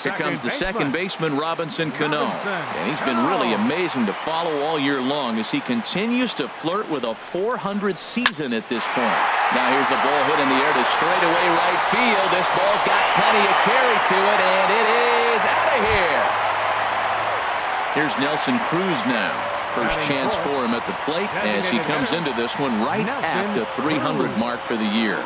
Here comes the second baseman, Robinson Cano. And he's been really amazing to follow all year long as he continues to flirt with a 400 season at this point. Now here's the ball hit in the air to straightaway right field. This ball's got plenty of carry to it, and it is out of here. Here's Nelson Cruz now. First chance for him at the plate as he comes into this one right at the 300 mark for the year.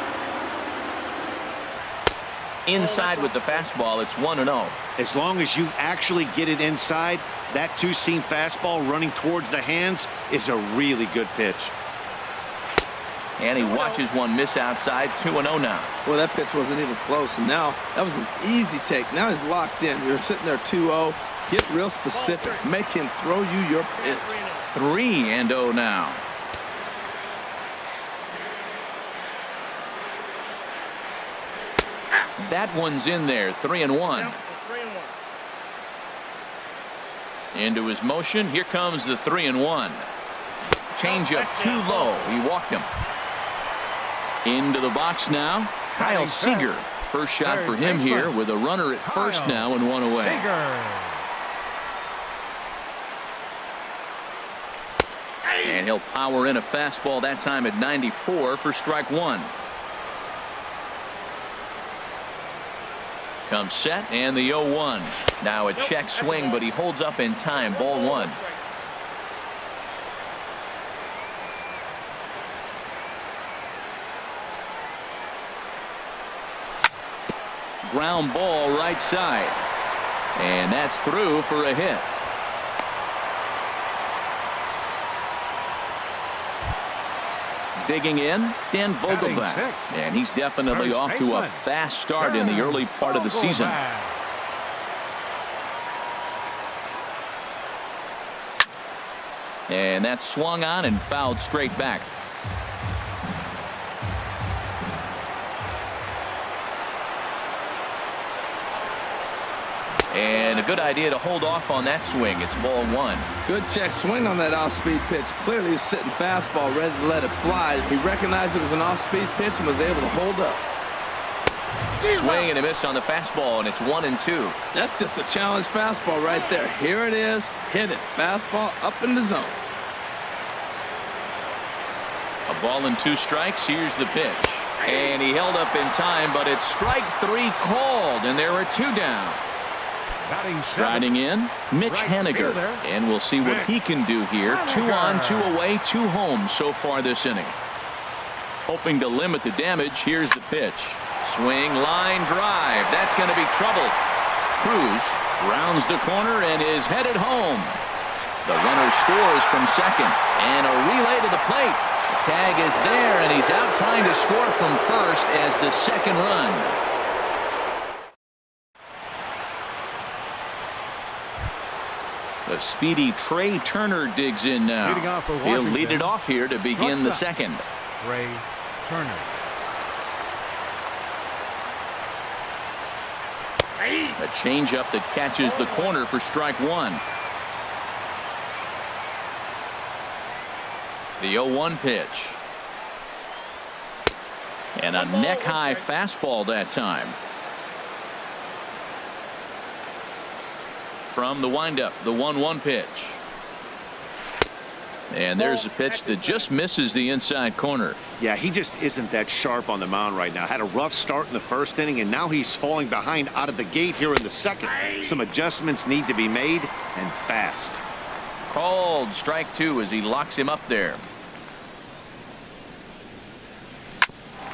Inside with the fastball, it's 1-0. As long as you actually get it inside, that two-seam fastball running towards the hands is a really good pitch. And he watches one miss outside. 2-0 now. Well, that pitch wasn't even close, and now that was an easy take. Now he's locked in. You're sitting there 2-0. Get real specific. Make him throw you your pitch. 3-0 now. That one's in there. 3-1. Into his motion. Here comes the 3-1. Changeup too low. He walked him. Into the box now. Kyle Seager. First shot for him here with a runner at first now and one away. And he'll power in a fastball that time at 94 for strike one. Comes set and the 0-1. Now a check swing, but he holds up in time. Ball one. Ground ball right side. And that's through for a hit. Digging in, Dan Vogelbach. And he's definitely off to a fast start in the early part of the season. And that's swung on and fouled straight back. And a good idea to hold off on that swing. It's ball one. Good check swing on that off-speed pitch. Clearly he's sitting fastball ready to let it fly. He recognized it was an off-speed pitch and was able to hold up. Swing and a miss on the fastball, and it's 1-2. That's just a challenge fastball right there. Here it is. Hit it. Fastball up in the zone. A ball and 2 strikes. Here's the pitch. And he held up in time, but it's strike 3 called, and there are 2 down. Striding in, Mitch Haniger, and we'll see what he can do here. 2 on, 2 away, 2 home so far this inning. Hoping to limit the damage. Here's the pitch. Swing, line drive. That's going to be trouble. Cruz rounds the corner and is headed home. The runner scores from second, and a relay to the plate. The tag is there, and he's out trying to score from first as the second run. The speedy Trey Turner digs in now. He'll lead it off here to begin the second. Trey Turner. A changeup that catches the corner for strike one. The 0-1 pitch. And a neck-high fastball that time. From the windup, the 1-1 pitch. And there's a pitch that just misses the inside corner. Yeah, he just isn't that sharp on the mound right now. Had a rough start in the first inning, and now he's falling behind out of the gate here in the second. Some adjustments need to be made, and fast. Called strike 2 as he locks him up there.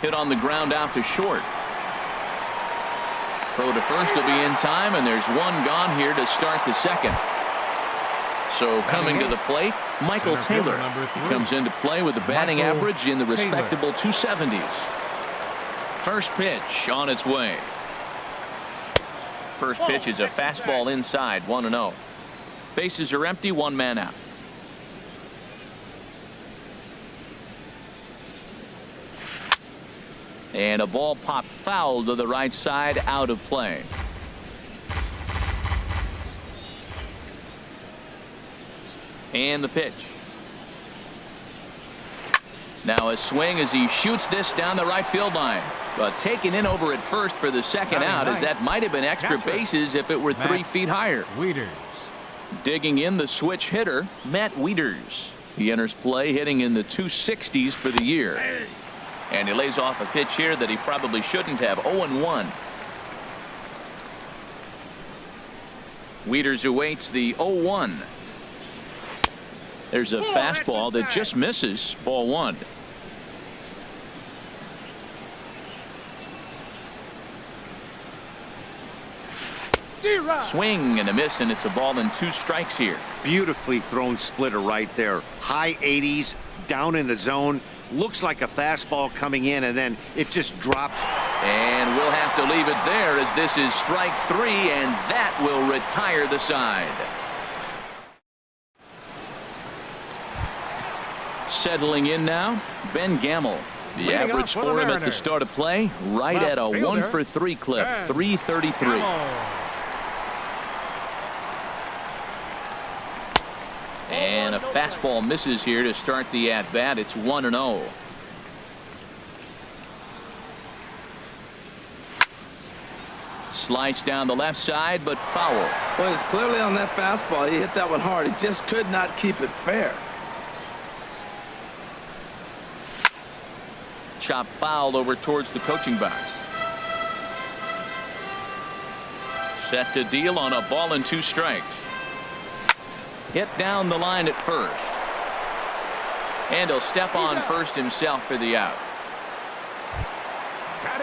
Hit on the ground out to short. Throw to first will be in time, and there's 1 gone here to start the second. So coming to the plate, Michael Taylor. He comes into play with a batting average in the respectable 270s. First pitch on its way. First pitch is a fastball inside, 1-0. Bases are empty, 1 man out. And a ball popped foul to the right side, out of play. And the pitch. Now a swing as he shoots this down the right field line. But taken in over at first for the second out, as that might have been extra bases if it were 3 feet higher. Wieters. Digging in, the switch hitter, Matt Wieters. He enters play hitting in the 260s for the year. And he lays off a pitch here that he probably shouldn't have. 0-1. Wieters awaits the 0-1. There's a fastball that just misses. Ball 1. Swing and a miss, and it's a ball and 2 strikes here. Beautifully thrown splitter right there. High 80s, down in the zone. Looks like a fastball coming in, and then it just drops. And we'll have to leave it there, as this is strike 3, and that will retire the side. Settling in now, Ben Gamble. The average for him at the start of play, right at a 1-for-3 clip, 333. And a fastball misses here to start the at-bat. It's 1-0. Slice down the left side, but foul. Well, he's clearly on that fastball. He hit that one hard. He just could not keep it fair. Chop foul over towards the coaching box. Set to deal on a ball and 2 strikes. Hit down the line at first. And he'll step on first himself for the out.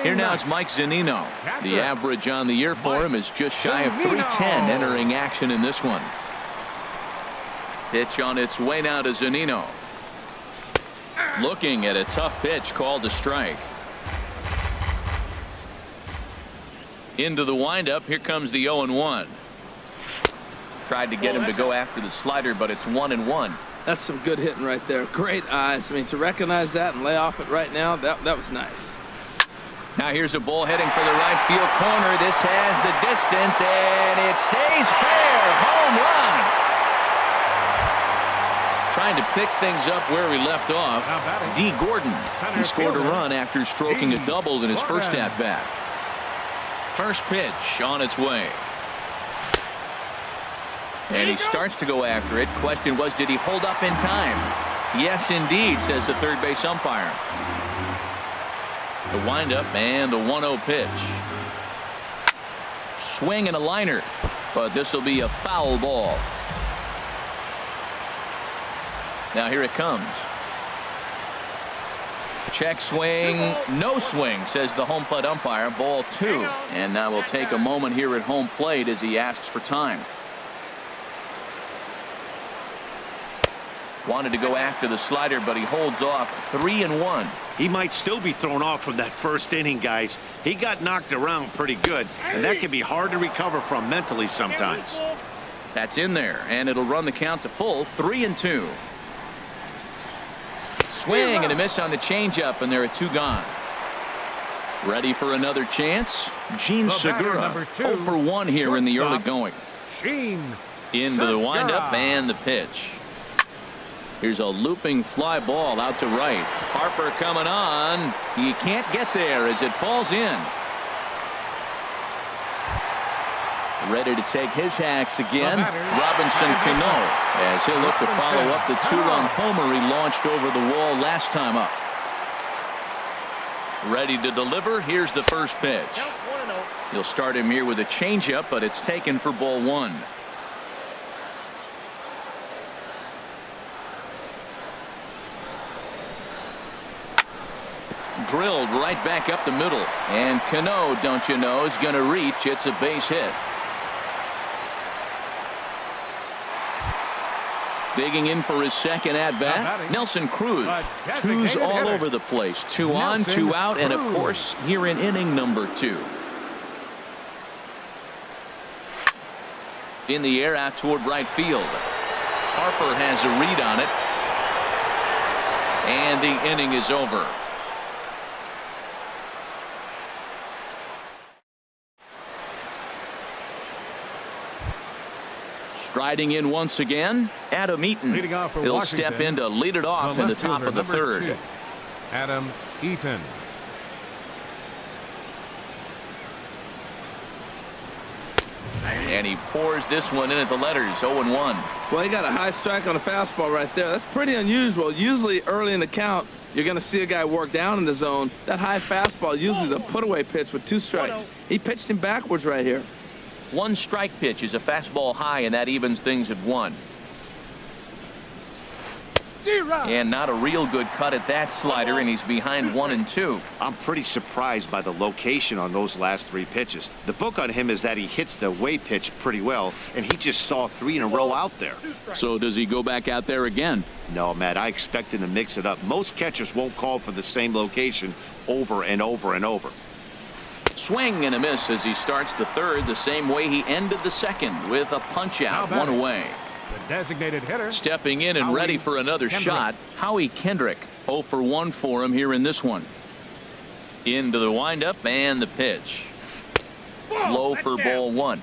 Here now is Mike Zunino. The average on the year for him is just shy of 310 entering action in this one. Pitch on its way now to Zunino. Looking at a tough pitch called a strike. Into the windup. Here comes the 0-1. Tried to get him to go after the slider, but it's 1-1. That's some good hitting right there. Great eyes. I mean, to recognize that and lay off it right now, that was nice. Now here's a ball heading for the right field corner. This has the distance, and it stays fair. Home run. Trying to pick things up where we left off. D. Gordon. He scored a run after stroking a double in his first at-bat. First pitch on its way. And he starts to go after it. Question was, did he hold up in time? Yes, indeed, says the third base umpire. The windup and the 1-0 pitch. Swing and a liner, but this will be a foul ball. Now here it comes. Check swing, no swing, says the home plate umpire. Ball 2. And now we'll take a moment here at home plate as he asks for time. Wanted to go after the slider, but he holds off. 3-1. He might still be thrown off from that first inning, guys. He got knocked around pretty good, and that can be hard to recover from mentally sometimes. That's in there, and it'll run the count to full. 3-2. Swing and a miss on the changeup, and there are 2 gone. Ready for another chance? Gene Segura. 0-for-1 here in the early going. Into the windup and the pitch. Here's a looping fly ball out to right. Harper coming on. He can't get there as it falls in. Ready to take his hacks again. Robinson Cano, as he'll look to follow up the 2-run homer he launched over the wall last time up. Ready to deliver. Here's the first pitch. He'll start him here with a changeup, but it's taken for ball 1. Drilled right back up the middle, and Cano, don't you know, is going to reach. It's a base hit. Digging in for his second at-bat, Nelson Cruz. 2s all over the place. 2 on, 2 out, and of course here in inning number 2. In the air out toward right field. Harper has a read on it, and the inning is over. Striding in once again, Adam Eaton. He'll step in to lead it off in the top of the 3rd. Adam Eaton. And he pours this one in at the letters, 0-1. Well, he got a high strike on a fastball right there. That's pretty unusual. Usually early in the count, you're going to see a guy work down in the zone. That high fastball, usually the put-away pitch with 2 strikes. He pitched him backwards right here. 1 strike pitch is a fastball high, and that evens things at 1. And not a real good cut at that slider, and he's behind 1-2. I'm pretty surprised by the location on those last 3 pitches. The book on him is that he hits the away pitch pretty well, and he just saw 3 in a row out there. So does he go back out there again? No, Matt, I expect him to mix it up. Most catchers won't call for the same location over and over and over. Swing and a miss as he starts the 3rd the same way he ended the 2nd with a punch out, 1 away. The designated hitter. Stepping in and ready for another shot, Howie Kendrick. 0 for 1 for him here in this one. Into the windup and the pitch. Low for ball 1.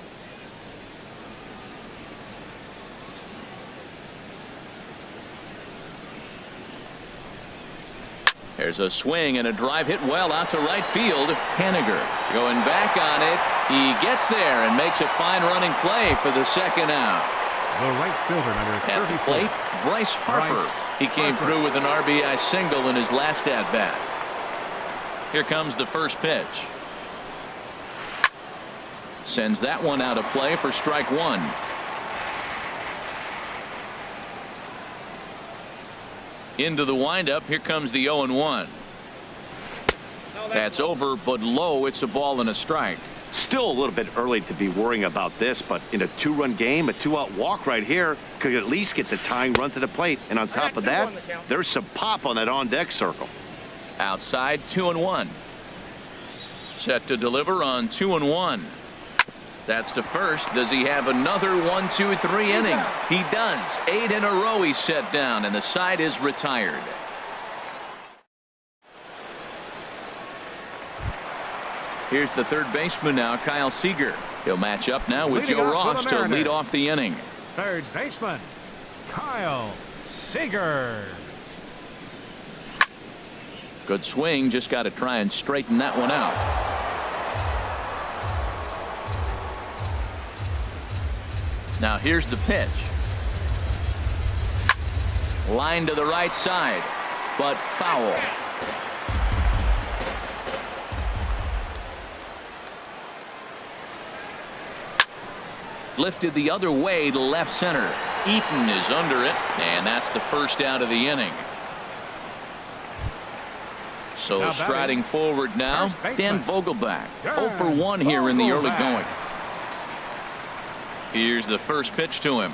There's a swing and a drive hit well out to right field. Henniger going back on it. He gets there and makes a fine running play for the 2nd out. The right fielder, number 34. At the plate, Bryce Harper. He came through with an RBI single in his last at-bat. Here comes the first pitch. Sends that one out of play for strike 1. Into the windup. Here comes the 0-1. That's over, but low. It's a ball and a strike. Still a little bit early to be worrying about this, but in a 2-run game, a 2-out walk right here could at least get the tying run to the plate. And on top of that, there's some pop on that on-deck circle. Outside, 2-1. Set to deliver on 2-1. That's to first. Does he have another 1-2-3 inning? He does. 8 in a row he's set down, and the side is retired. Here's the 3rd baseman now, Kyle Seager. He'll match up now with Joe Ross to lead off the inning. 3rd baseman, Kyle Seager. Good swing. Just got to try and straighten that one out. Now here's the pitch. Line to the right side, but foul. Lifted the other way to left center. Eaton is under it, and that's the first out of the inning. So striding forward now, Dan Vogelbach. 0 for 1 here in the early going. Here's the first pitch to him.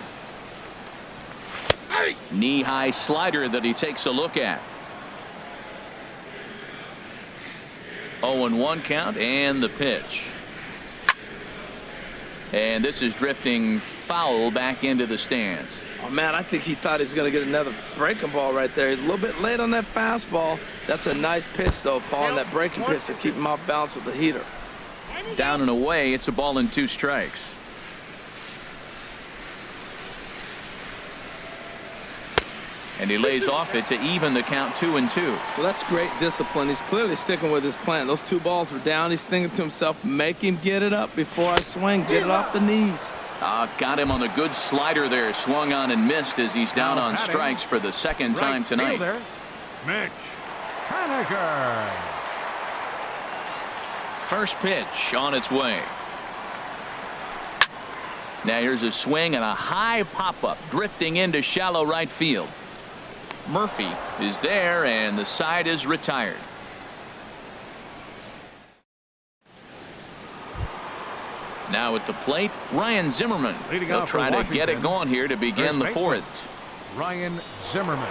Knee-high slider that he takes a look at. 0-1 count and the pitch. And this is drifting foul back into the stands. Oh, man, I think he thought he was going to get another breaking ball right there. He's a little bit late on that fastball. That's a nice pitch, though, following that breaking pitch to keep him off balance with the heater. Down and away. It's a ball and 2 strikes. And he lays off it to even the count 2-2. Well, that's great discipline. He's clearly sticking with his plan. Those 2 balls were down. He's thinking to himself, make him get it up before I swing. Get it off the knees. Got him on the good slider there. Swung on and missed as he's down on strikes for the 2nd time tonight. Mitch Henniger. First pitch on its way. Now here's a swing and a high pop-up drifting into shallow right field. Murphy is there, and the side is retired. Now at the plate, Ryan Zimmerman. He'll try to get it going here to begin the 4th. Ryan Zimmerman.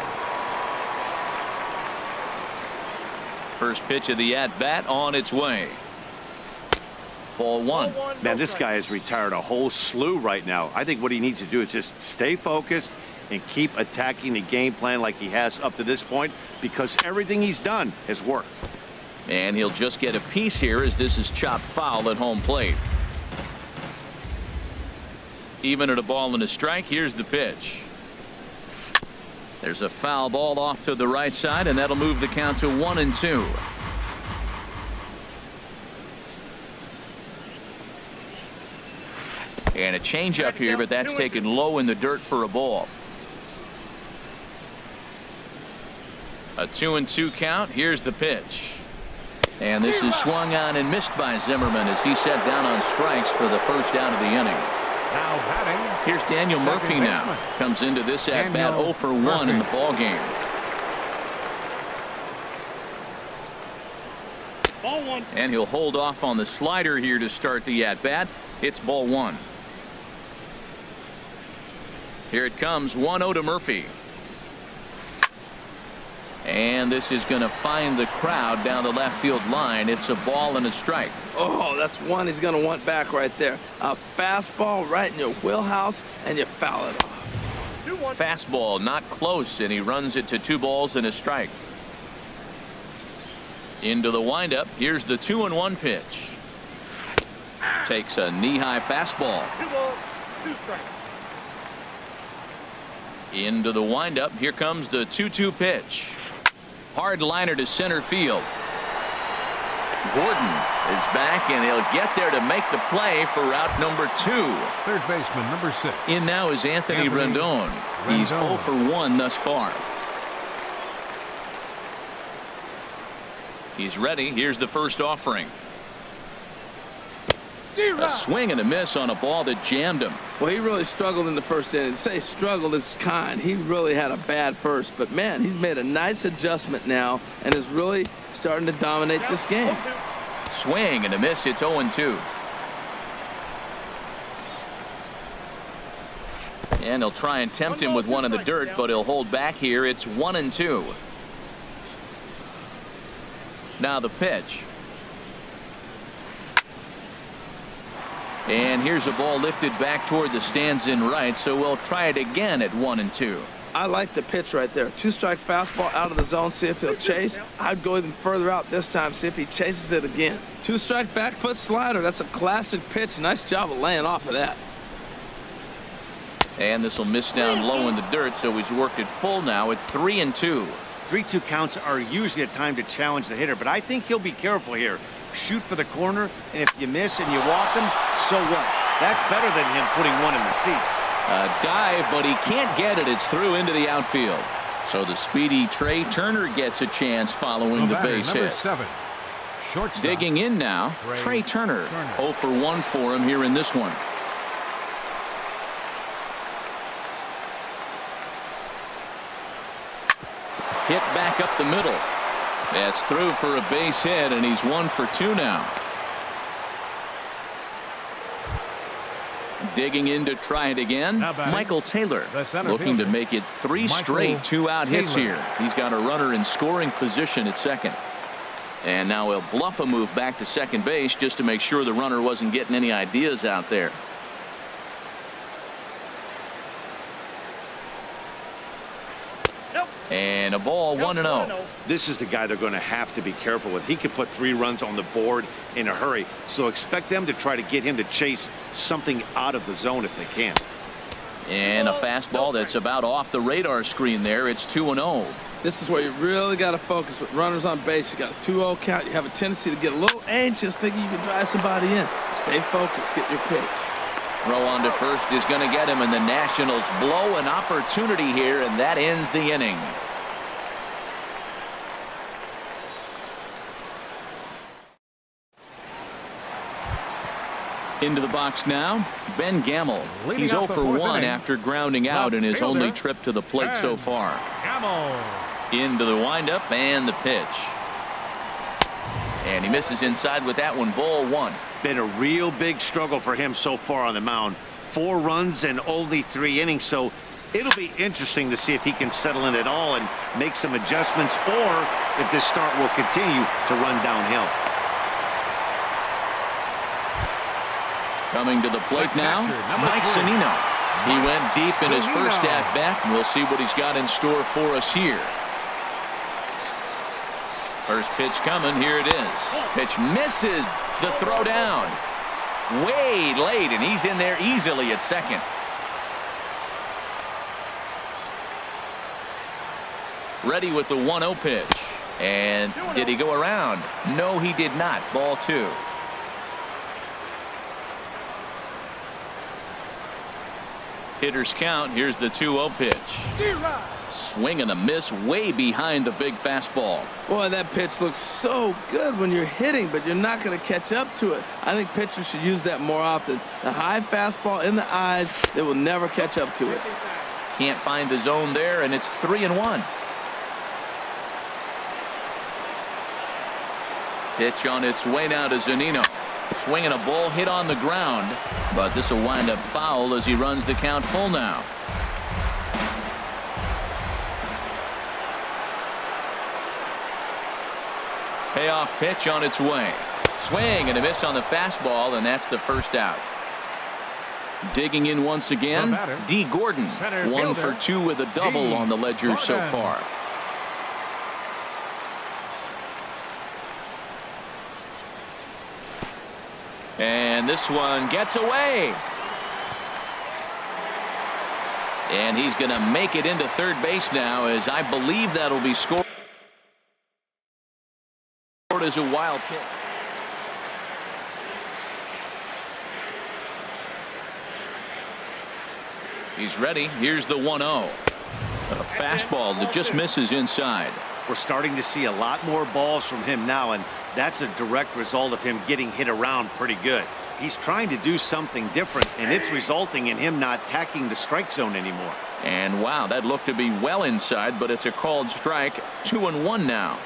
First pitch of the at-bat on its way. Ball 1. Man, this guy has retired a whole slew right now. I think what he needs to do is just stay focused and keep attacking the game plan like he has up to this point, because everything he's done has worked. And he'll just get a piece here as this is chopped foul at home plate. Even at a ball and a strike. Here's the pitch. There's a foul ball off to the right side, and that'll move the count to 1-2. And a changeup here, but that's taken low in the dirt for a ball. A 2-2 count. Here's the pitch. And this is swung on and missed by Zimmerman as he set down on strikes for the first out of the inning. Now batting. Here's Daniel Murphy now. Comes into this at bat 0 for 1 in the ball game. Ball one. And he'll hold off on the slider here to start the at bat. It's ball 1. Here it comes, 1-0 to Murphy. And this is going to find the crowd down the left field line. It's a ball and a strike. Oh, that's one he's going to want back right there. A fastball right in your wheelhouse, and you foul it off. 2-1. Fastball not close, and he runs it to 2 balls and a strike. Into the windup. Here's the 2-1 pitch. Takes a knee-high fastball. 2 balls, 2 strikes. Into the windup. Here comes the 2-2 pitch. Hard liner to center field. Gordon is back, and he'll get there to make the play for route number 2. Third baseman, number 6. In now is Anthony Rendon. He's 0 for 1 thus far. He's ready. Here's the first offering. A swing and a miss on a ball that jammed him. Well, he really struggled in the first inning. Say struggled is kind. He really had a bad first. But, man, he's made a nice adjustment now and is really starting to dominate this game. Swing and a miss. It's 0-2. And he'll try and tempt him with one in the dirt, but he'll hold back here. It's 1-2. Now the pitch. And here's a ball lifted back toward the stands in right, so we'll try it again at 1-2. I like the pitch right there. 2-strike fastball out of the zone, see if he'll chase. I'd go even further out this time, see if he chases it again. 2-strike back foot slider. That's a classic pitch. Nice job of laying off of that. And this will miss down low in the dirt, so he's worked it full now at 3-2. 3-2 counts are usually a time to challenge the hitter, but I think he'll be careful here. Shoot for the corner, and if you miss and you walk him, so what? That's better than him putting one in the seats. A dive, but he can't get it. It's through into the outfield. So the speedy Trey Turner gets a chance following the base hit. Number 7. Shortstop. Digging in now, Trey Turner. 0 for 1 for him here in this one. Hit back up the middle. That's through for a base hit, and he's 1 for 2 now. Digging in to try it again. Michael Taylor looking to make it 3 straight 2-out hits here. He's got a runner in scoring position at second. And now he'll bluff a move back to second base just to make sure the runner wasn't getting any ideas out there. And a ball, 1-0. This is the guy they're going to have to be careful with. He could put 3 runs on the board in a hurry, so expect them to try to get him to chase something out of the zone if they can. And a fastball that's about off the radar screen there. It's 2-0. This is where you really got to focus with runners on base. You got a 2-0 count. You have a tendency to get a little anxious thinking you can drive somebody in. Stay focused. Get your pitch. Throw on to first is going to get him, and the Nationals blow an opportunity here, and that ends the inning. Into the box now, Ben Gamble. He's 0 for 1 after grounding out in his only trip to the plate so far. Gamble. Into the windup and the pitch. And he misses inside with that one. Ball 1. Been a real big struggle for him so far on the mound. 4 runs and only 3 innings, so it'll be interesting to see if he can settle in at all and make some adjustments, or if this start will continue to run downhill. Coming to the plate now, Mike Zunino. He went deep in his first at-bat, and we'll see what he's got in store for us here. First pitch coming. Here it is. Pitch misses the throw down. Way late, and he's in there easily at second. Ready with the 1-0 pitch. And did he go around? No, he did not. Ball 2. Hitters count. Here's the 2-0 pitch. Swing and a miss way behind the big fastball. Boy, that pitch looks so good when you're hitting, but you're not going to catch up to it. I think pitchers should use that more often. The high fastball in the eyes, they will never catch up to it. Can't find the zone there, and it's 3-1. Pitch on its way now to Zunino. Swinging a ball hit on the ground, but this will wind up foul as he runs the count full now. Payoff pitch on its way. Swing and a miss on the fastball, and that's the first out. Digging in once again, D. Gordon, 1 for 2 with a double on the ledger so far. And this one gets away. And he's going to make it into third base now, as I believe that'll be scored as a wild pitch. He's ready. Here's the 1-0. A fastball that just misses inside. We're starting to see a lot more balls from him now, and that's a direct result of him getting hit around pretty good. He's trying to do something different, and it's resulting in him not attacking the strike zone anymore. And wow, that looked to be well inside, but it's a called strike. 2-1 now.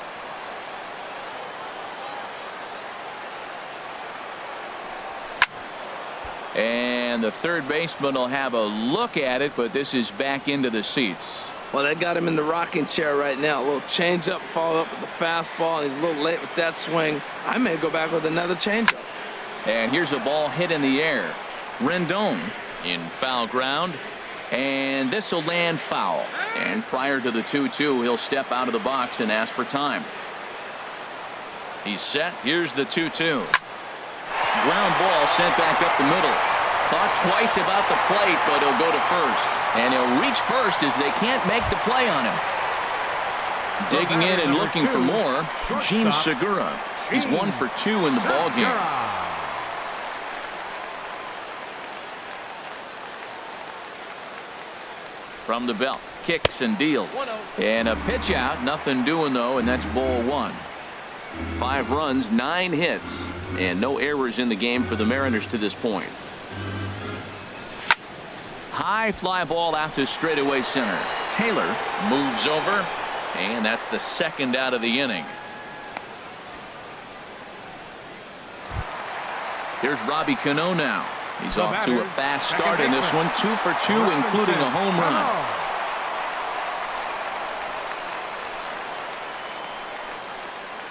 And the third baseman will have a look at it, but this is back into the seats. Well, they got him in the rocking chair right now. A little changeup, follow up with the fastball, and he's a little late with that swing. I may go back with another changeup. And here's a ball hit in the air. Rendon in foul ground, and this will land foul. And prior to the 2-2, he'll step out of the box and ask for time. He's set. Here's the 2-2. Ground ball sent back up the middle. Thought twice about the plate, but he'll go to first. And he'll reach first as they can't make the play on him. Digging in and looking for more, Gene Segura. He's 1 for 2 in the ballgame. From the belt, kicks and deals. And a pitch out, nothing doing though, and that's ball 1. 5 runs, 9 hits, and no errors in the game for the Mariners to this point. High fly ball out to straightaway center. Taylor moves over, and that's the second out of the inning. Here's Robbie Cano now. He's off to a fast start in this one. 2 for 2, including a home run.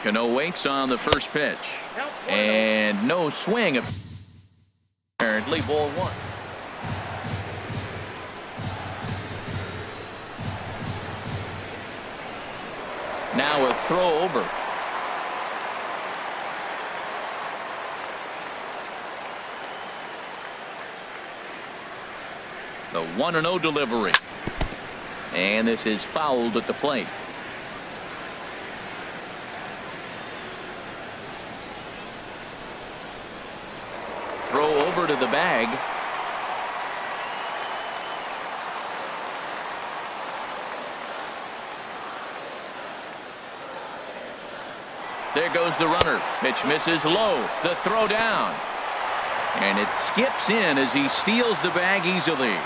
Cano waits on the first pitch, and no swing. Apparently ball 1. Now a throw over. The 1-0 delivery, and this is fouled at the plate. Throw over to the bag. There goes the runner. Pitch misses low. The throw down. And it skips in as he steals the bag easily.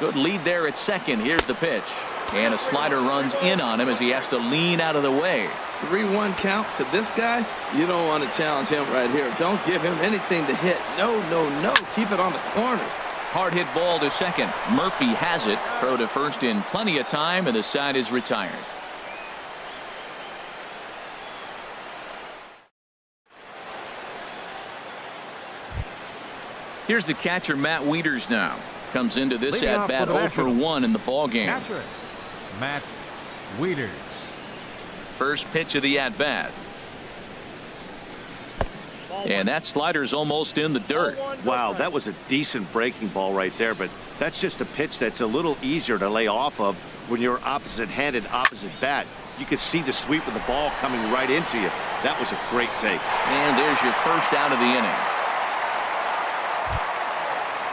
Good lead there at second. Here's the pitch. And a slider runs in on him as he has to lean out of the way. 3-1 count to this guy. You don't want to challenge him right here. Don't give him anything to hit. No, no, no. Keep it on the corner. Hard hit ball to second. Murphy has it. Throw to first in plenty of time, and the side is retired. Here's the catcher, Matt Wieters now. Comes into this at bat 0 for 1 in the ball game. Catcher, Matt Wieters. First pitch of the at bat. And that slider's almost in the dirt. Wow, that was a decent breaking ball right there, but that's just a pitch that's a little easier to lay off of when you're opposite-handed, opposite bat. You could see the sweep of the ball coming right into you. That was a great take. And there's your first out of the inning.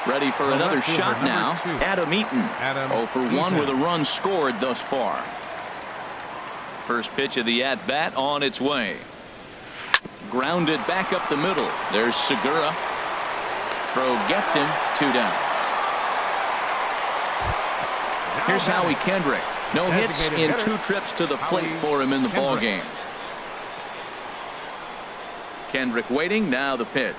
Ready for another shot now. Adam Eaton. 0 for 1 with a run scored thus far. First pitch of the at-bat on its way. Grounded back up the middle. There's Segura. Throw gets him. 2 down. Here's Howie Kendrick. No hits in 2 trips to the plate for him in the ball game. Kendrick waiting. Now the pitch.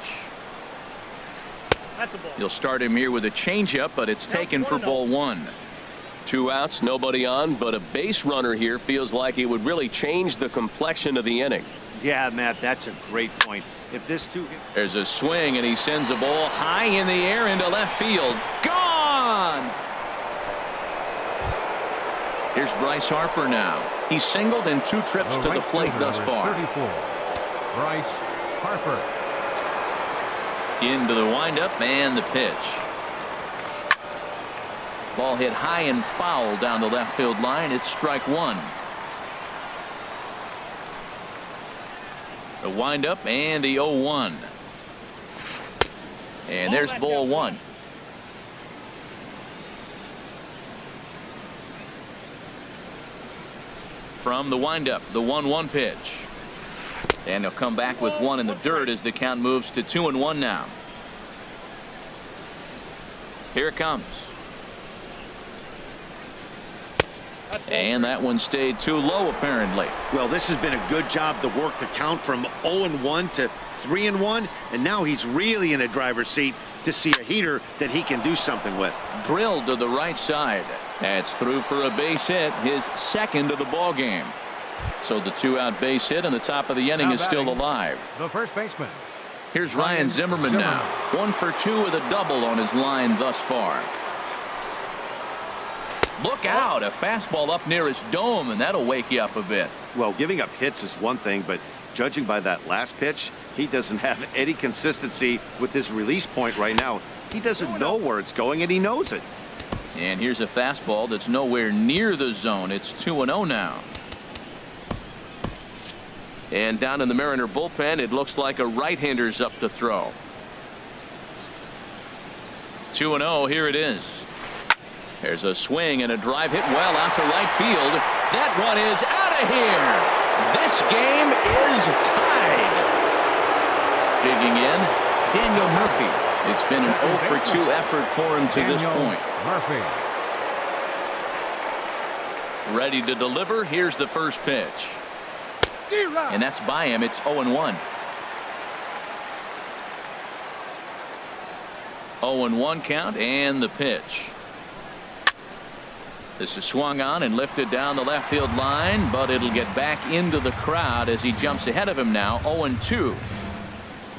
That's a ball. You'll start him here with a changeup, but it's taken for ball 1. 2 outs, nobody on, but a base runner here feels like it would really change the complexion of the inning. Yeah, Matt, that's a great point. If this two hit. There's a swing, and he sends a ball high in the air into left field. Gone! Here's Bryce Harper now. He's singled in 2 trips to the plate thus far. 34. Bryce Harper. Into the windup and the pitch. Ball hit high and foul down the left field line. It's strike 1. The windup and the 0-1. And there's ball 1. From the windup, the 1-1 pitch. And he'll come back with 1 in the dirt as the count moves to 2-1 now. Here it comes. And that one stayed too low, apparently. Well, this has been a good job to work the count from 0-1 to 3-1, and now he's really in the driver's seat to see a heater that he can do something with. Drilled to the right side. That's through for a base hit, his second of the ball game. So the 2-out base hit and the top of the inning is still alive. The first baseman. Here's Ryan Zimmerman now. 1 for 2 with a double on his line thus far. Look out, a fastball up near his dome, and that'll wake you up a bit. Well, giving up hits is one thing, but judging by that last pitch, he doesn't have any consistency with his release point right now. He doesn't know where it's going, and he knows it. And here's a fastball that's nowhere near the zone. It's 2-0 now. And down in the Mariner bullpen, it looks like a right-hander's up to throw. 2-0, here it is. There's a swing and a drive hit well out to right field. That one is out of here. This game is tied. Digging in, Daniel Murphy. It's been an 0 for 2 effort for him to this point. Murphy. Ready to deliver. Here's the first pitch. And that's by him. It's 0-1. 0-1 count and the pitch. This is swung on and lifted down the left field line, but it'll get back into the crowd as he jumps ahead of him now. 0-2.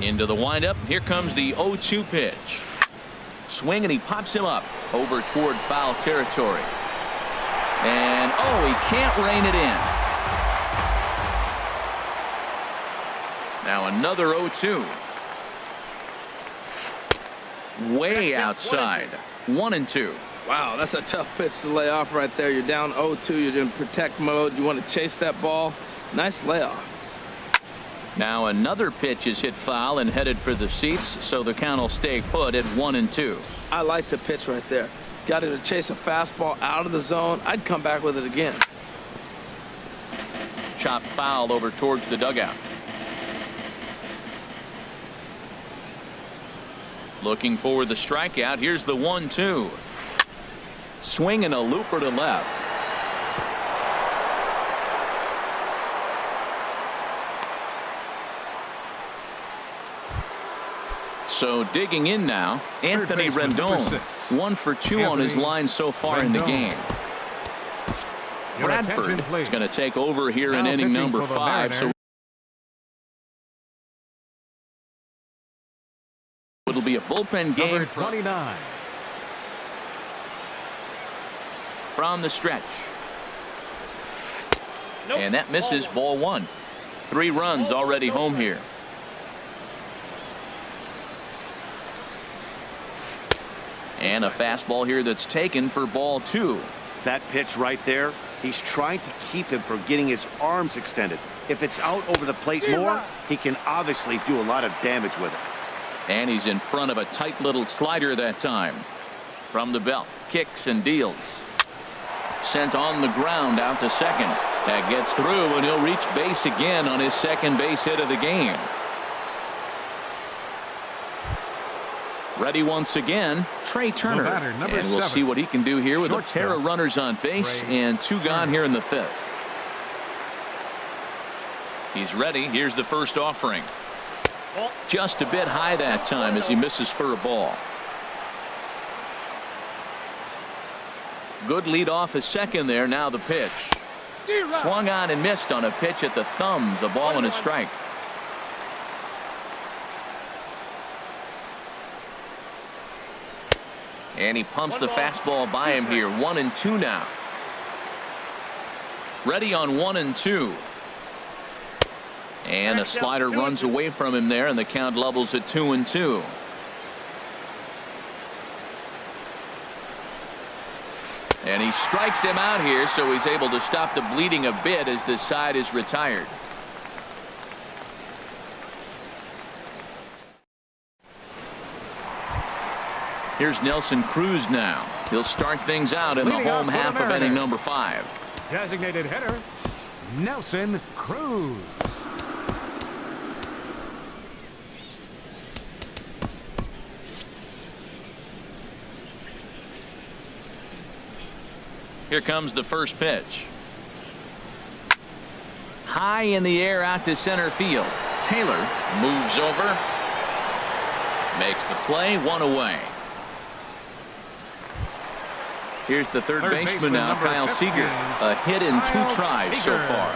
Into the windup. Here comes the 0-2 pitch. Swing, and he pops him up over toward foul territory. And he can't rein it in. Now another 0-2. Way outside. 1-2. Wow, that's a tough pitch to lay off right there. You're down 0-2. You're in protect mode. You want to chase that ball. Nice layoff. Now another pitch is hit foul and headed for the seats, so the count will stay put at 1-2. I like the pitch right there. Got him to chase a fastball out of the zone. I'd come back with it again. Chopped foul over towards the dugout. Looking for the strikeout. Here's the 1-2. Swing and a looper to left. So digging in now, Anthony Rendon. 1 for 2 on his line so far in the game. Bradford is going to take over here in inning number 5. So it'll be a bullpen game. Number 29. From the stretch. And that misses, ball 1. 3 runs already home here. And a fastball here that's taken for ball 2. That pitch right there, he's trying to keep him from getting his arms extended. If it's out over the plate more, he can obviously do a lot of damage with it. And he's in front of a tight little slider that time. From the belt, kicks and deals. Sent on the ground out to second. That gets through, and he'll reach base again on his second base hit of the game. Ready once again, Trey Turner. batter, number And we'll 7. see what he can do here with a Shortstop, pair of runners on base Trey and 2 gone here in the 5th. He's ready. Here's the first offering. Just a bit high that time as he misses for a ball. Good lead off his second there. Now the pitch. Swung on and missed on a pitch at the thumbs. A ball and a strike. And he pumps the fastball by him here. 1-2 now. Ready on 1-2. And a slider runs away from him there, and the count levels at 2-2. And he strikes him out here, so he's able to stop the bleeding a bit as this side is retired. Here's Nelson Cruz now. He'll start things out in the Leading home off for the half of inning Mariners. number 5. Designated hitter, Nelson Cruz. Here comes the first pitch. High in the air out to center field. Taylor moves over. Makes the play, 1 away. Here's the third baseman now, number Kyle 15, Seager. A hit in 2 Kyle tries so Seager. far.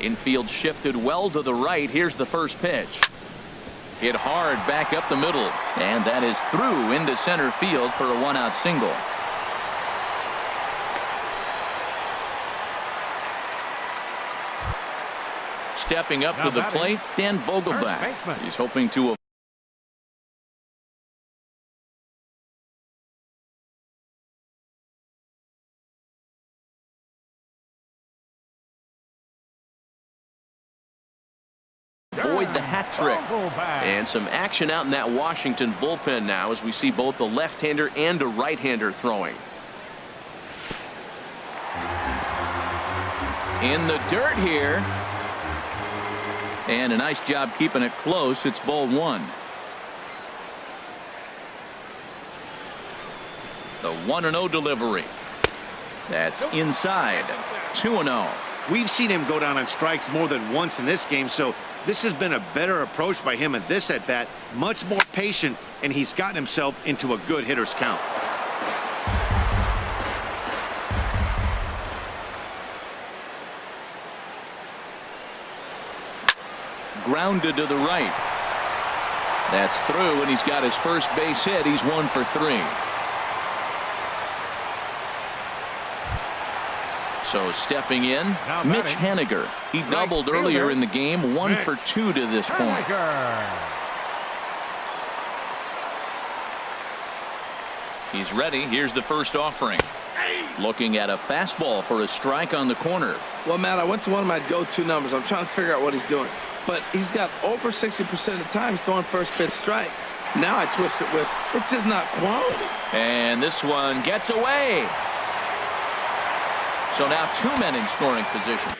Infield shifted well to the right. Here's the first pitch. Hit hard back up the middle. And that is through into center field for a 1-out single. Stepping up Now to the batting, plate, Dan Vogelback. first baseman. He's hoping to avoid the hat trick. Vogelback. And some action out in that Washington bullpen now as we see both a left-hander and a right-hander throwing. In the dirt here. And a nice job keeping it close. It's ball 1. The 1-0 delivery. That's inside. 2-0. We've seen him go down on strikes more than once in this game, so this has been a better approach by him at this at-bat. Much more patient, and he's gotten himself into a good hitter's count. Grounded to the right. That's through, and he's got his first base hit. He's 1 for 3. So stepping in, Now Mitch batting, Haniger. He right doubled fielder, earlier in the game. 1 Mitch for 2 to this point. Haniger. He's ready. Here's the first offering. Looking at a fastball for a strike on the corner. Well, Matt, I went to one of my go-to numbers. I'm trying to figure out what he's doing. But he's got over 60% of the time he's throwing first pitch strike. Now I twist it with, it's just not quality. And this one gets away. So now 2 men in scoring position.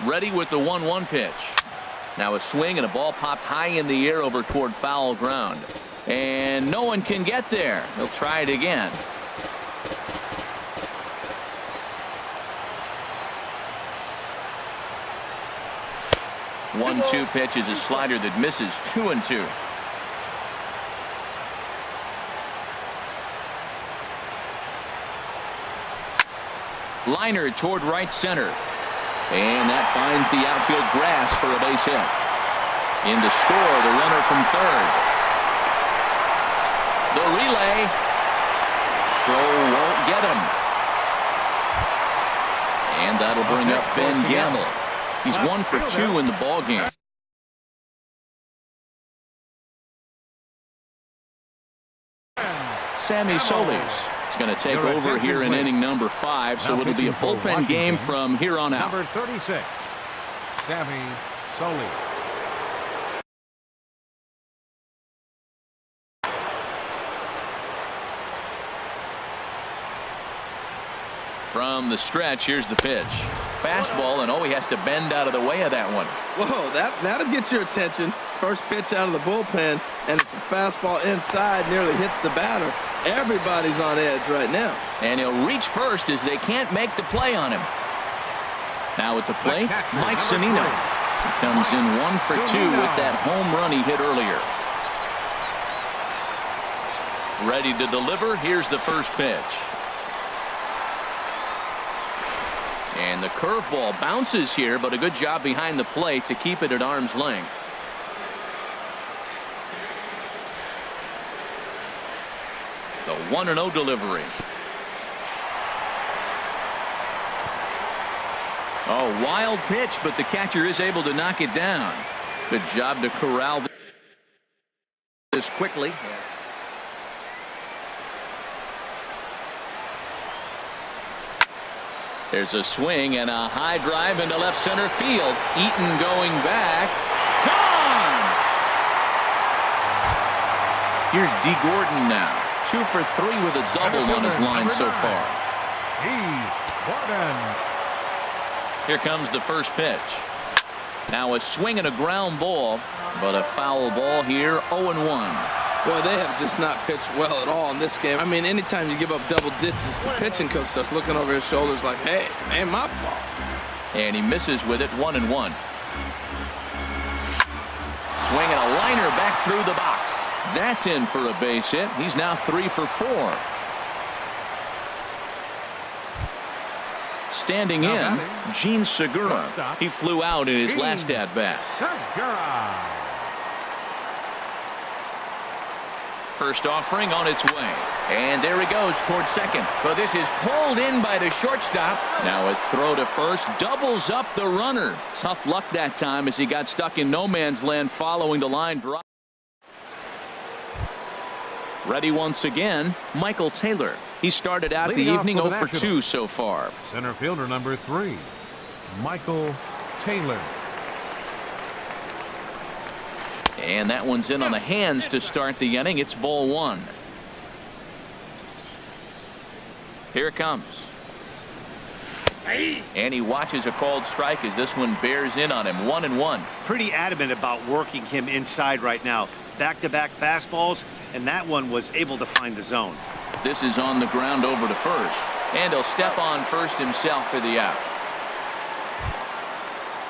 Ready with the 1-1 pitch. Now a swing and a ball popped high in the air over toward foul ground. And no one can get there. He'll try it again. One-two pitch is a slider that misses. 2-2. Liner toward right center. And that finds the outfield grass for a base hit. In to score, the runner from third. The relay. Throw won't get him. And that'll bring up Ben Gamble. He's 1 for 2 in the ball game. Sammy Solis is going to take over here in inning number 5, so it'll be a bullpen game from here on out. Number 36, Sammy Solis. From the stretch, here's the pitch. Fastball, and he has to bend out of the way of that one. Whoa, that'll get your attention. First pitch out of the bullpen, and it's a fastball inside, nearly hits the batter. Everybody's on edge right now. And he'll reach first as they can't make the play on him. Now at the plate, Mike Zunino. He comes in 1 for 2 with that home run he hit earlier. Ready to deliver. Here's the first pitch. And the curveball bounces here, but a good job behind the plate to keep it at arm's length. The 1-0 delivery. Oh, wild pitch, but the catcher is able to knock it down. Good job to corral this quickly. There's a swing and a high drive into left center field. Eaton going back. Gone! Here's D. Gordon now. 2 for 3 with a double on his line so far. Gordon. Here comes the first pitch. Now a swing and a ground ball, but a foul ball here, 0-1. Boy, they have just not pitched well at all in this game. I mean, anytime you give up double digits, the pitching coach starts looking over his shoulders like, hey, ain't my fault. And he misses with it, 1-1. Swinging a liner back through the box. That's in for a base hit. He's now 3 for 4. Standing in, Gene Segura. He flew out in his last at-bat. Segura. First offering on its way. And there he goes towards second. But this is pulled in by the shortstop. Now a throw to first doubles up the runner. Tough luck that time as he got stuck in no man's land following the line drive. Ready once again, Michael Taylor. He started out the evening 0 for 2 so far. Center fielder number 3, Michael Taylor. And that one's in on the hands to start the inning. It's ball 1. Here it comes. And he watches a called strike as this one bears in on him. 1-1. Pretty adamant about working him inside right now. Back-to-back fastballs, and that one was able to find the zone. This is on the ground over to first. And he'll step on first himself for the out.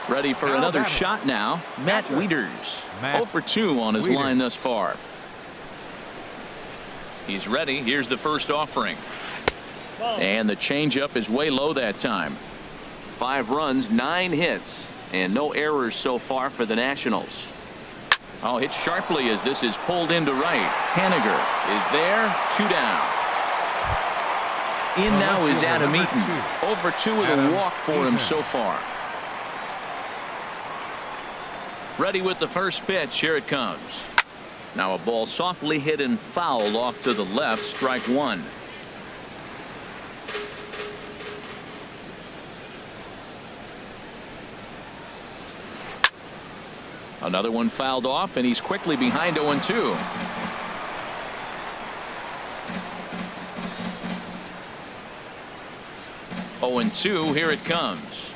Ready for another shot now, Matt Wieters. 0 for 2 on his line thus far. He's ready. Here's the first offering. And the changeup is way low that time. 5 runs, 9 hits, and no errors so far for the Nationals. Oh, hit sharply as this is pulled into right. Haniger is there. 2 down. In now is Adam Eaton. 0 for 2 with a walk for him so far. Ready with the first pitch. Here it comes. Now a ball softly hit and fouled off to the left. Strike 1. Another one fouled off, and he's quickly behind 0-2. Here it comes.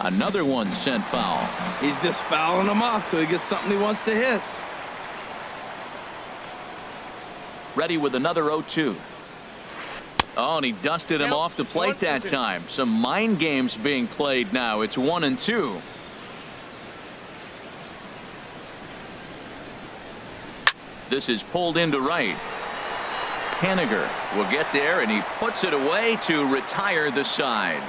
Another one sent foul. He's just fouling them off till he gets something he wants to hit. Ready with another 0-2. Oh, and he dusted him off the plate that time. Some mind games being played now. It's 1-2. This is pulled into right. Haniger will get there, and he puts it away to retire the side.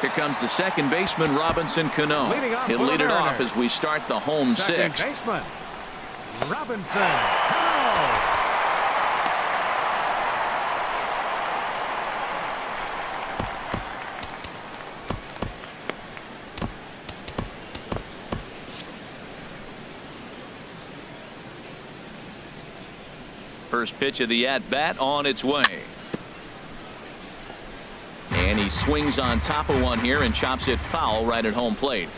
Here comes the second baseman, Robinson Cano. He'll lead it off as we start the home sixth. Baseman, Robinson Cano. First pitch of the at-bat on its way. And he swings on top of one here and chops it foul right at home plate.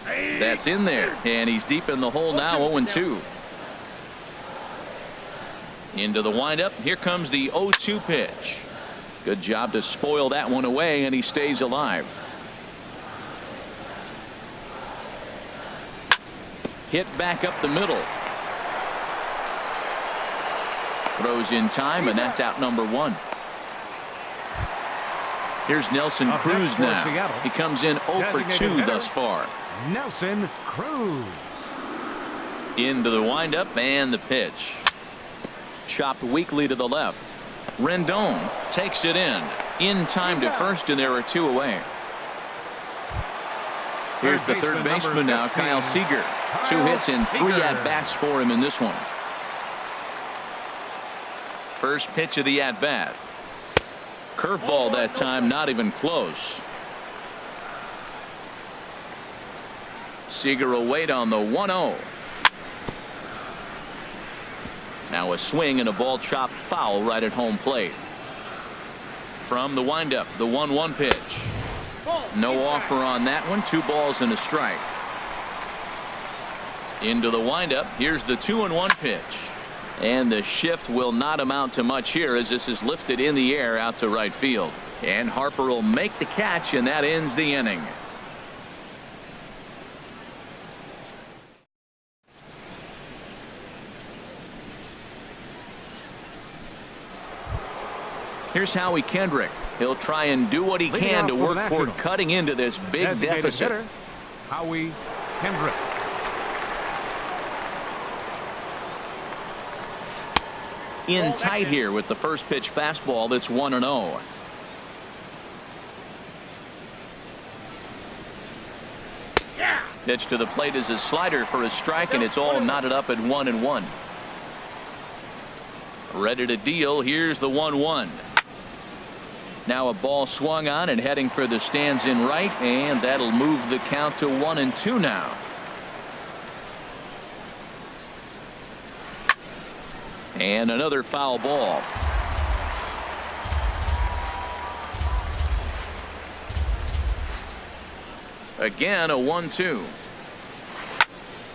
That's in there, and he's deep in the hole now, 0-2. Into the windup. Here comes the 0-2 pitch. Good job to spoil that one away, and he stays alive. Hit back up the middle. Throws in time, and that's out number 1. Here's Nelson Cruz now. He comes in 0 for 2 thus far. Nelson Cruz. Into the windup and the pitch. Chopped weakly to the left. Rendon takes it in time to first, and there are 2 away. Here's the third baseman now, Kyle Seager. 2 hits and 3 at-bats for him in this one. First pitch of the at-bat. Curveball that time, not even close. Seager will wait on the 1-0. Now a swing and a ball chopped foul right at home plate. From the windup, the 1-1 pitch. No offer on that one. 2 balls and a strike. Into the windup. Here's the 2-1 pitch. And the shift will not amount to much here as this is lifted in the air out to right field. And Harper will make the catch, and that ends the inning. Here's Howie Kendrick. He'll try and do what he can to work toward cutting into this big deficit. Hitter, Howie Kendrick. In tight here with the first pitch fastball that's 1-0. Pitch to the plate is a slider for a strike, and it's all knotted up at 1-1. Ready to deal. Here's the 1-1. Now a ball swung on and heading for the stands in right, and that'll move the count to 1-2 now. And another foul ball. Again, a 1-2.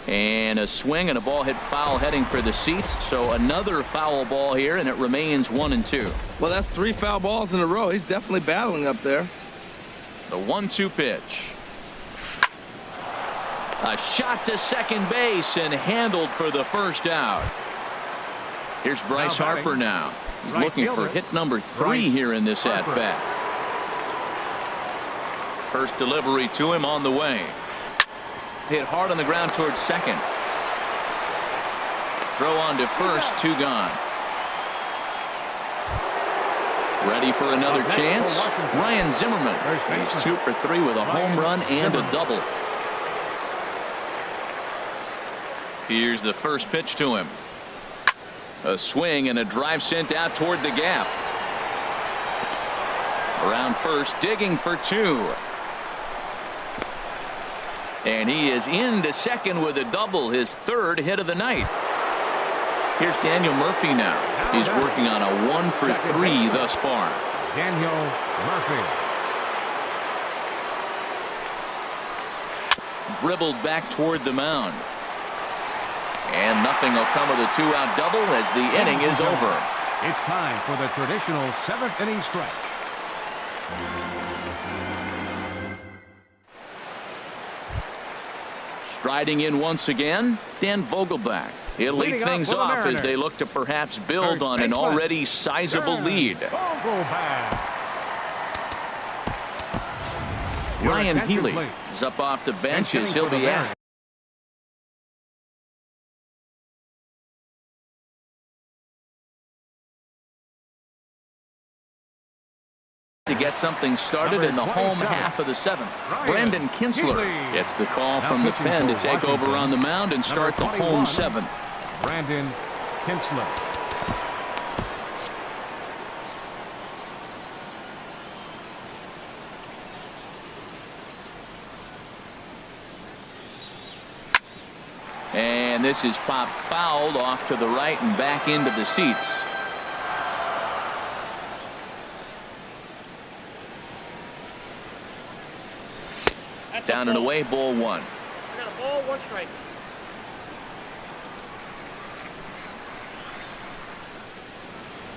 And a swing and a ball hit foul heading for the seats. So another foul ball here, and it remains 1-2. Well, that's 3 foul balls in a row. He's definitely battling up there. The 1-2 pitch. A shot to second base and handled for the first out. Here's Bryce Harper now. He's looking for hit number 3 here in this at-bat. First delivery to him on the way. Hit hard on the ground towards second. Throw on to first, 2 gone. Ready for another chance. Ryan Zimmerman. He's 2 for 3 with a home run and a double. Here's the first pitch to him. A swing and a drive sent out toward the gap. Around first, digging for 2. And he is into second with a double, his 3rd hit of the night. Here's Daniel Murphy now. He's working on a 1 for 3 thus far. Daniel Murphy. Dribbled back toward the mound. And nothing will come of the 2-out double as the inning is over. It's time for the traditional 7th inning stretch. Striding in once again, Dan Vogelbach. He'll lead things off as they look to perhaps build on an already sizable lead. Ryan Healy is up off the bench as he'll be asked to get something started in the home half of the 7th. Brandon Kinsler gets the call from the pen to take over on the mound and start the home 7th. Brandon Kinsler. And And this is popped fouled off to the right and back into the seats. Down and away, ball one. I got a ball, 1 strike.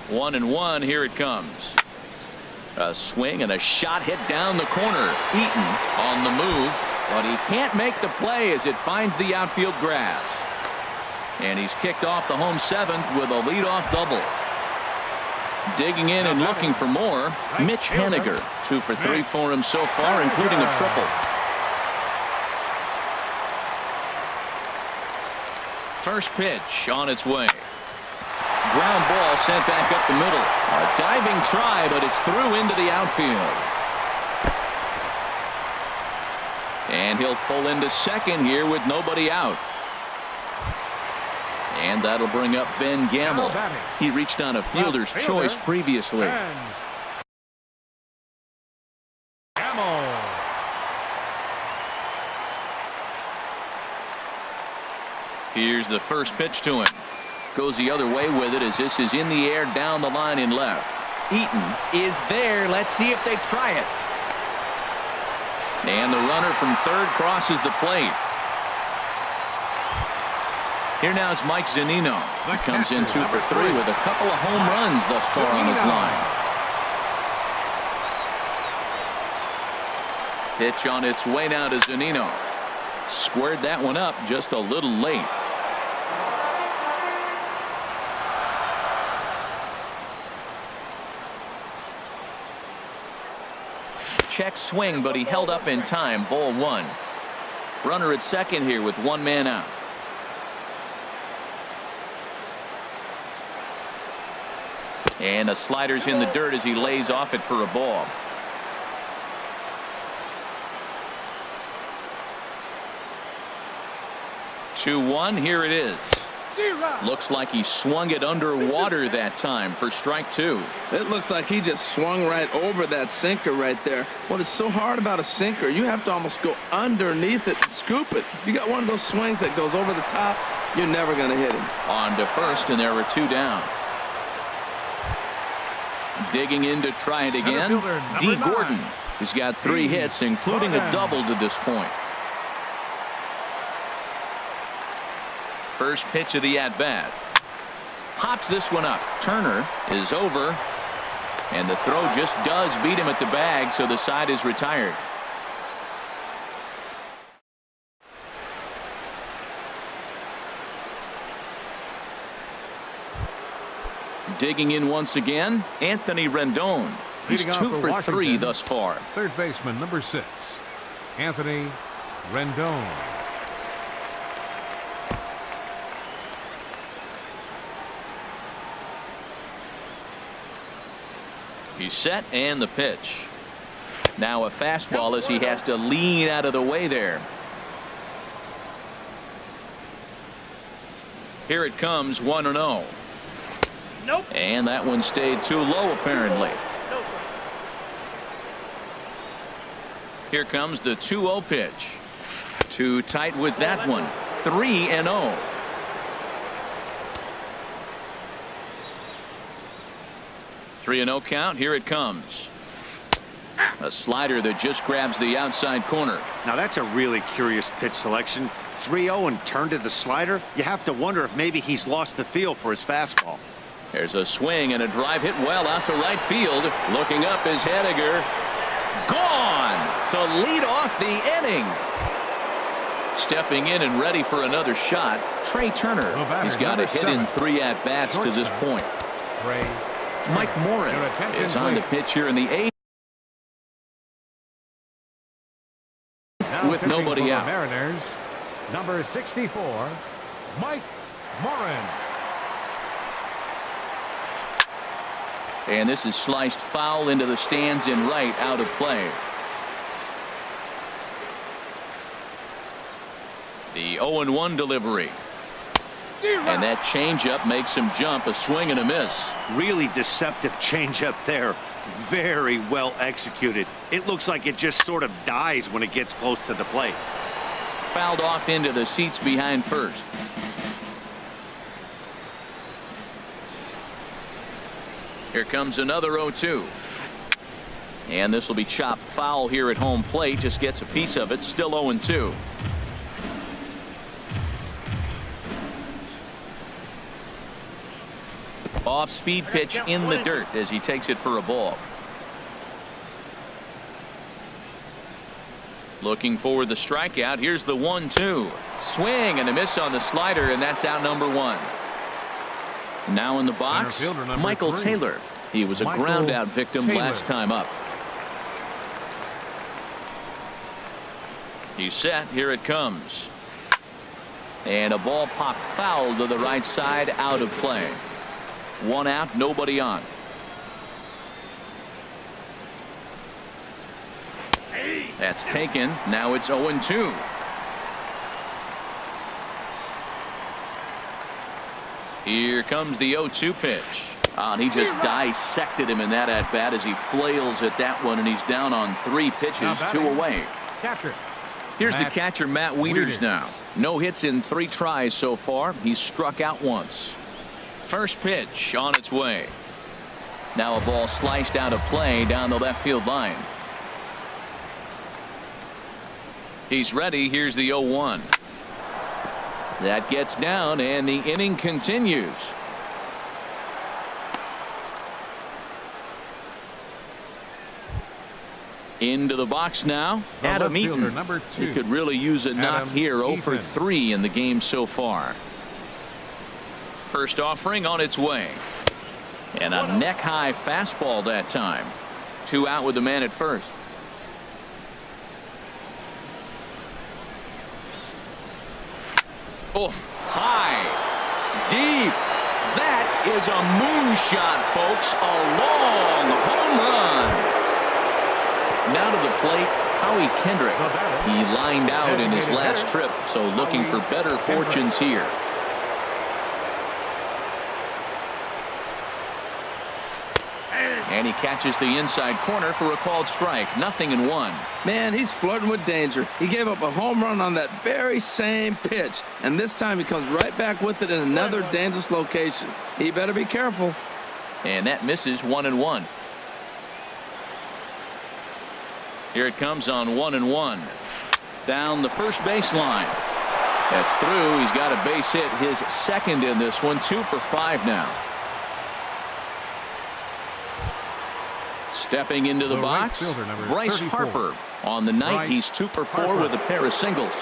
One and one. Here it comes. A swing and a shot hit down the corner. Eaton on the move, but he can't make the play as it finds the outfield grass. And he's kicked off the home 7th with a leadoff double. Digging in and looking for more, Mitch Haniger. 2 for 3 for him so far, including a triple. First pitch on its way. Ground ball sent back up the middle. A diving try, but it's through into the outfield. And he'll pull into second here with nobody out. And that'll bring up Ben Gamble. He reached on a fielder's choice previously. Here's the first pitch to him. Goes the other way with it as this is in the air down the line in left. Eaton is there. Let's see if they try it. And the runner from third crosses the plate. Here now is Mike Zunino. He comes in 2 for 3 with a couple of home runs thus far on his line. Pitch on its way now to Zunino. Squared that one up just a little late. Check swing, but he held up in time. Ball 1. Runner at second here with 1 man out. And a slider's in the dirt as he lays off it for a ball. Two-1. Here it is. Looks like he swung it underwater that time for strike 2. It looks like he just swung right over that sinker right there. What is so hard about a sinker, you have to almost go underneath it and scoop it. If you got one of those swings that goes over the top, you're never going to hit him. On to first, and there are 2 down. Digging in to try it again. D. Gordon. He's got 3 hits, including a double to this point. First pitch of the at-bat. Pops this one up. Turner is over. And the throw just does beat him at the bag, so the side is retired. Digging in once again, Anthony Rendon. He's 2 for 3 thus far. Third baseman, number 6, Anthony Rendon. He's set, and the pitch. Now a fastball as he has to lean out of the way there. Here it comes, 1-0. Nope. And that one stayed too low apparently. No strike. Here comes the 2-0 pitch. Too tight with that one. 3-0. Three and 0 count. Here it comes. A slider that just grabs the outside corner. Now that's a really curious pitch selection. 3-0 and turned to the slider. You have to wonder if maybe he's lost the feel for his fastball. There's a swing and a drive hit well out to right field. Looking up is Haniger. Gone to lead off the inning. Stepping in and ready for another shot, Trey Turner. He's got a hit in 3 at-bats to this point. Mike Morin is on the pitch here in the 8th with nobody out. Mariners, number 64, Mike Morin. And this is sliced foul into the stands in right, out of play. The 0-1 delivery. And that changeup makes him jump. A swing and a miss. Really deceptive changeup there. Very well executed. It looks like it just sort of dies when it gets close to the plate. Fouled off into the seats behind first. Here comes another 0-2. And this will be chopped foul here at home plate. Just gets a piece of it. Still 0-2. Off-speed pitch in the dirt as he takes it for a ball. Looking for the strikeout. Here's the 1-2. Swing and a miss on the slider, and that's out number 1. Now in the box, Michael Taylor. He was a ground out victim last time up. He's set. Here it comes. And a ball popped foul to the right side, out of play. 1 out, nobody on. That's taken. Now it's 0-2. Here comes the 0-2 pitch. And he just dissected him in that at bat as he flails at that one, and he's down on 3 pitches, 2 away. Catcher. Here's the catcher, Matt Wieters now. No hits in 3 tries so far. He's struck out once. First pitch on its way. Now a ball sliced out of play down the left field line. He's ready. Here's the 0-1. That gets down, and the inning continues. Into the box now, Adam Eaton. Number 2. He could really use a knock here. 0 for 3 in the game so far. First offering on its way. And a neck-high fastball that time. 2 out with the man at first. Oh, high, deep. That is a moonshot, folks. A long home run. Now to the plate, Howie Kendrick. He lined out in his last trip, so looking for better fortunes here. And he catches the inside corner for a called strike. 0-1. Man, he's flirting with danger. He gave up a home run on that very same pitch, and this time he comes right back with it in another dangerous location. He better be careful. And that misses. 1-1. Here it comes on 1-1. Down the first baseline. That's through. He's got a base hit, his second in this one. 2 for 5 now. Stepping into the box, Bryce 34. Harper. On the night, Bryce he's 2 for 4 Harper. with a pair of singles.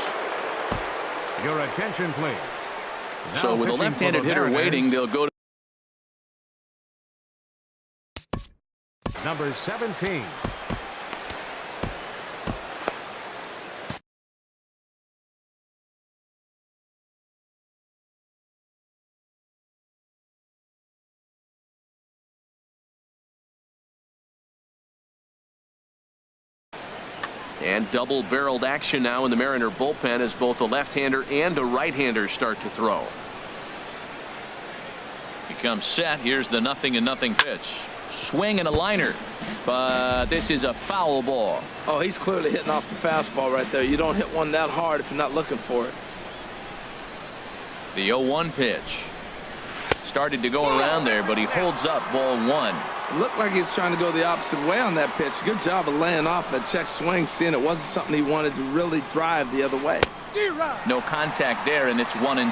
Your attention, please. So Now with a pitching left-handed for the hitter Mariners, waiting, they'll go to number 17. And double-barreled action now in the Mariner bullpen as both a left-hander and a right-hander start to throw. He comes set. Here's the 0-0 pitch. Swing and a liner. But this is a foul ball. Oh, he's clearly hitting off the fastball right there. You don't hit one that hard if you're not looking for it. The 0-1 pitch. Started to go around there, but he holds up ball 1. It looked like he was trying to go the opposite way on that pitch. Good job of laying off that check swing, seeing it wasn't something he wanted to really drive the other way. No contact there, and it's 1-2.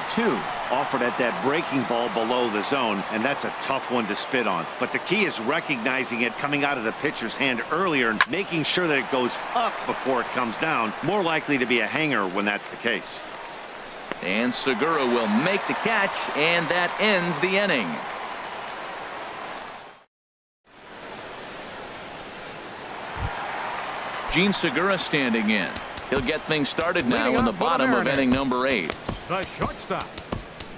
Offered at that breaking ball below the zone, and that's a tough one to spit on. But the key is recognizing it coming out of the pitcher's hand earlier and making sure that it goes up before it comes down. More likely to be a hanger when that's the case. And Segura will make the catch, and that ends the inning. Gene Segura standing in. He'll get things started now in the bottom of inning number 8. The shortstop,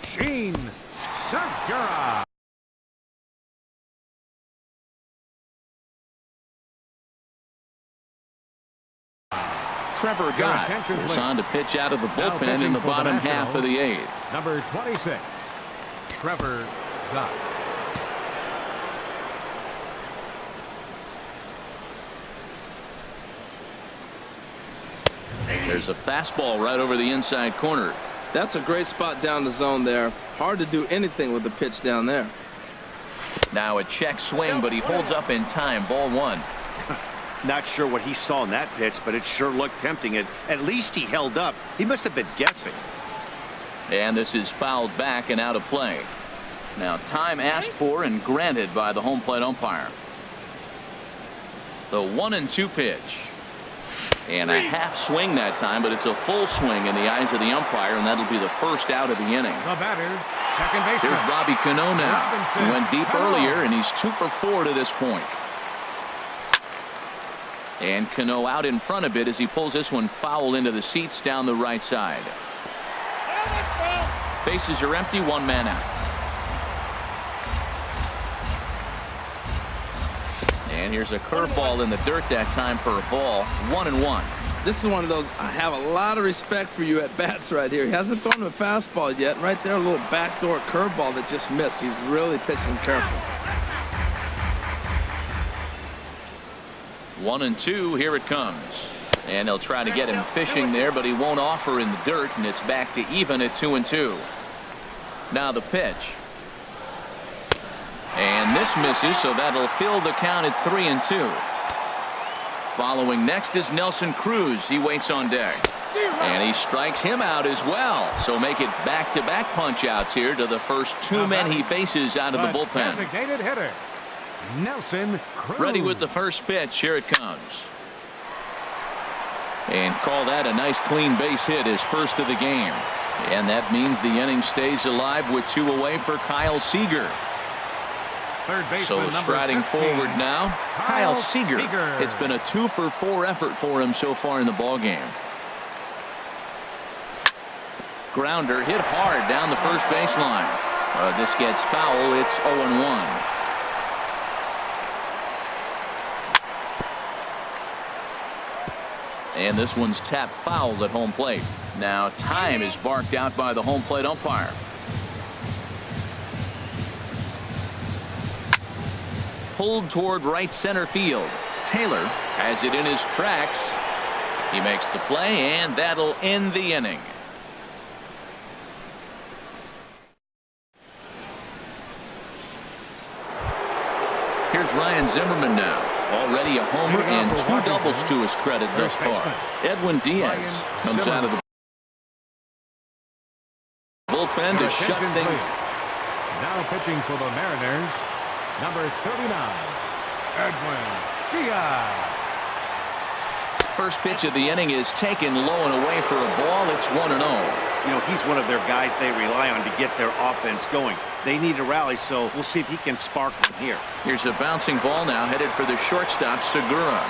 Gene Segura. Trevor Gott is on to pitch out of the bullpen in the bottom half of the 8th. Number 26, Trevor Gott. There's a fastball right over the inside corner. That's a great spot down the zone there. Hard to do anything with the pitch down there. Now a check swing, but he holds up in time. Ball 1. Not sure what he saw in that pitch, but it sure looked tempting. At least he held up. He must have been guessing. And this is fouled back and out of play. Now time asked for and granted by the home plate umpire. The 1-2 pitch. And a half swing that time, but it's a full swing in the eyes of the umpire, and that'll be the first out of the inning. The batter, second baseman. Here's Robbie Cano now. He went deep earlier, and he's 2 for 4 to this point. And Cano out in front a bit as he pulls this one foul into the seats down the right side. Bases are empty, 1 man out. And here's a curveball in the dirt that time for a ball. 1-1. This is one of those, I have a lot of respect for you at bats right here. He hasn't thrown him a fastball yet. Right there, a little backdoor curveball that just missed. He's really pitching careful. 1-2, here it comes. And they'll try to get him fishing there, but he won't offer in the dirt, and it's back to even at 2-2. Now the pitch. And this misses, so that'll fill the count at 3-2. Following next is Nelson Cruz. He waits on deck. And he strikes him out as well. So make it back-to-back punch-outs here to the first 2 men he faces out of the bullpen. Designated hitter, Nelson Cruz. Ready with the first pitch. Here it comes. And call that a nice clean base hit, his first of the game. And that means the inning stays alive with 2 away for Kyle Seager. Third baseman, So number striding 15, forward now, Kyle Seager. Seager. It's been a 2 for 4 effort for him so far in the ball game. Grounder hit hard down the first baseline. This gets foul. It's 0-1. And this one's tapped foul at home plate. Now time is barked out by the home plate umpire. Pulled toward right center field. Taylor has it in his tracks. He makes the play, and that'll end the inning. Here's Ryan Zimmerman now. Already a homer and 2 doubles to his credit thus far. Edwin Diaz comes out of the bullpen to shut things. Now pitching for the Mariners, number 39, Edwin Diaz. First pitch of the inning is taken low and away for a ball. It's 1-0. You know, he's one of their guys they rely on to get their offense going. They need a rally, so we'll see if he can spark them here. Here's a bouncing ball now headed for the shortstop, Segura.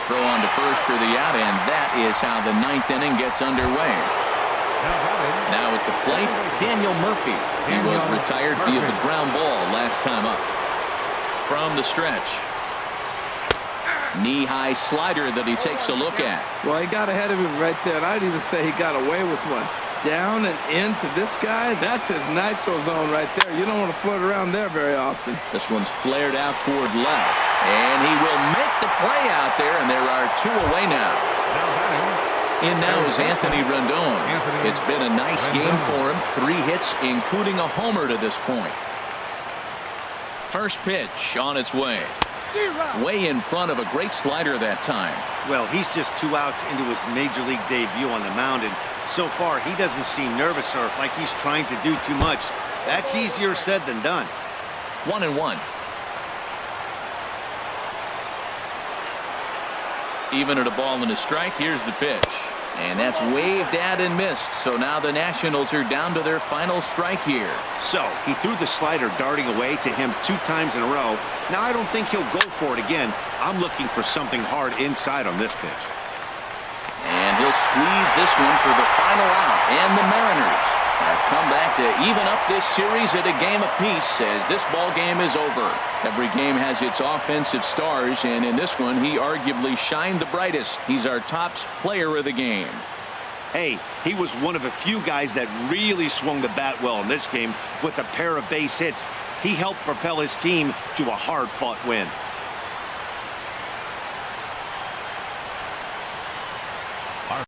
Throw on to first for the out, and that is how the 9th inning gets underway. Now at the plate, Daniel Murphy. He was retired via the ground ball last time up. From the stretch. Knee-high slider that he takes a look at. Well, he got ahead of him right there, and I'd even say he got away with one. Down and into this guy, that's his nitro zone right there. You don't want to float around there very often. This one's flared out toward left. And he will make the play out there, and there are 2 away now. In now is Anthony Rendon. It's been a nice game for him. 3 hits, including a homer to this point. First pitch on its way. Way in front of a great slider that time. Well, he's just 2 outs into his major league debut on the mound, and so far he doesn't seem nervous or like he's trying to do too much. That's easier said than done. 1-1. Even at a ball and a strike. Here's the pitch. And that's waved at and missed. So now the Nationals are down to their final strike here. So he threw the slider darting away to him 2 times in a row. Now I don't think he'll go for it again. I'm looking for something hard inside on this pitch. And he'll squeeze this one for the final out. And the Mariners have come back to even up this series at a game apiece as this ball game is over. Every game has its offensive stars, and in this one he arguably shined the brightest. He's our top player of the game. Hey, he was one of a few guys that really swung the bat well in this game with a pair of base hits. He helped propel his team to a hard-fought win.